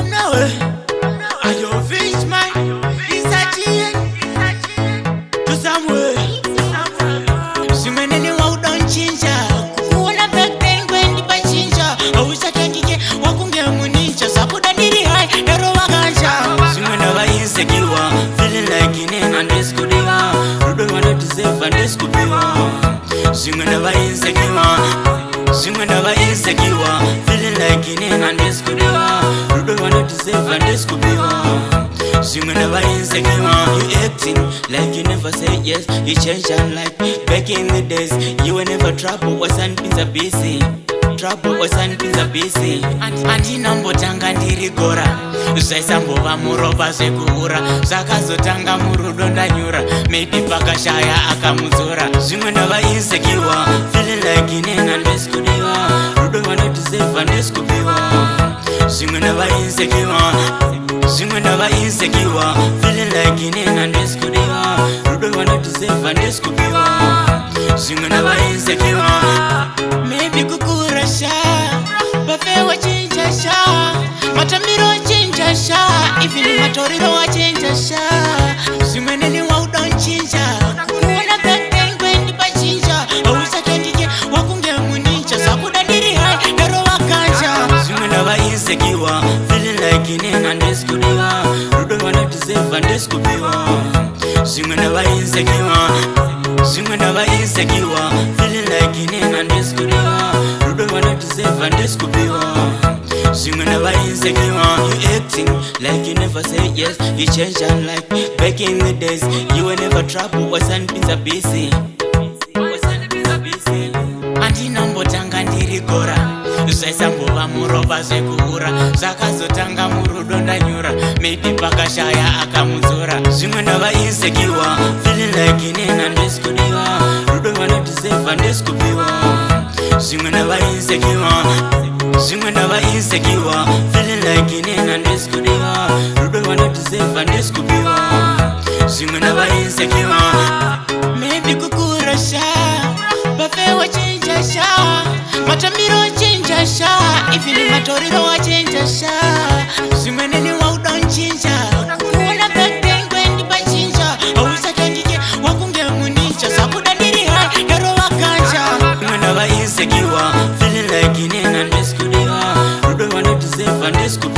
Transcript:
From nowhere, are you ViggieMan? Is that to somewhere? So many new out on Chincha. Kuona back then when the Bachincha. I wish I can get Wakunga Munincha. Sapuda did it high, Nero Wagansha. So whenever insecure, feeling like in NNDANDI Ruben wanted to save and this could be one. So whenever insecure, feeling like in NNDANDI Ruben wanted to save and this could be one. So whenever insecure, you acting like you never say yes. You change your life. Back in the days, you were never trouble. Was and pizza busy. Trouble was and pizza busy. And in Ambotanga Ndirigora. Usaisambo va muroba sekura. Sakazotanga murudonda nyura. Maybe pakashaya akamuzora. Whenever insecure, feeling like in NNDANDI Ruben wanted to save and this could be one. Whenever insecure, feeling like in NNDANDI Ruben wanted to save and this could be one. Whenever insecure, maybe kukura sha, bafe wa chinja sha, matamiro chinja sha, ifili matoriro wa chinja sha. Simeneni wa udon chinja, kuona back then when the bachinja, awusa kendike wakunge munincha, sakuda diri hai, nero wakanja. Whenever insecure, feeling like in NNDANDI Ruben wanted to save and this could be one. Whenever insecure, feeling like in NNDANDI Ruben wanted to save and this could be one. Whenever insecure, you acting like you never say yes. You change your life. Back in the days, you were never trouble. Was and pizza busy. Anti Ambotanga Ndirigora. Usaisambo va muroba sekura. Sakazotanga murudonda nyura. Maybe pakashaya akamuzora. Whenever insecure, feeling like in NNDANDI Ruben wanted to save and this could be one. Whenever insecure, feeling like in NNDANDI Ruben wanted to save and this could be one. Whenever insecure, maybe kukura sha, bafe wa chinja sha, matamiro chinja sha, ifili matoriro wa chinja sha. Simeneni wa udon chinja, kuona back then when the bachinja, awusa kendike wakunge munincha, sakuda diri hai, nero wakanja. Whenever insecure, feeling like in NNDANDI Ruben wanted to save and this could